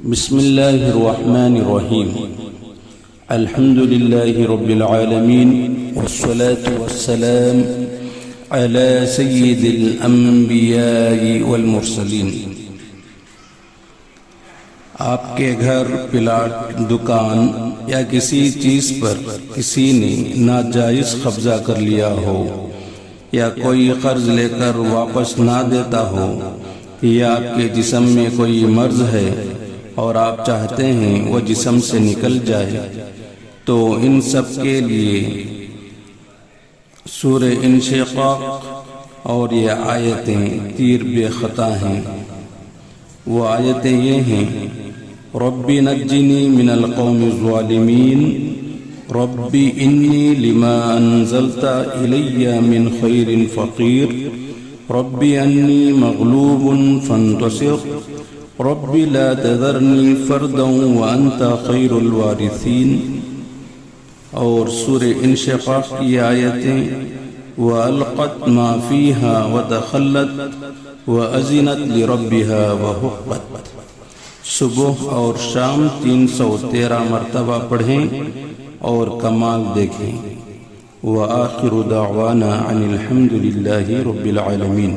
بسم الله الرحمن الرحيم. الحمد لله رب العالمين، والصلاة والسلام على سيد الأنبياء والمرسلين. آپ کے گھر، پلاٹ، دکان یا کسی چیز پر کسی نے ناجائز قبضہ کر لیا ہو، یا کوئی قرض لے کر واپس نہ دیتا ہو، یا آپ کے جسم میں کوئی مرض ہے اور آپ چاہتے ہیں وہ جسم سے نکل جائے، تو ان سب کے لیے سورہ انشقاق اور یہ آیتیں تیر بے خطا ہیں. وہ آیتیں یہ ہیں: ربی نجنی من القوم الظالمین، ربی انی لما انزلت الی من خیر فقیر، ربی انی مغلوب فانتصر، رب لا تذرنی فردا وانت خیر الوارثین. اور سورہ انشقاق کی آیتیں: وَأَلْقَتْ مَا فِيهَا وَتَخَلَّتْ وَأَذِنَتْ لِرَبِّهَا وَحُقَّتْ. صبح اور شام 313 مرتبہ پڑھیں اور کمال دیکھیں. وآخر دعوانا عن الحمد للہ رب العالمین.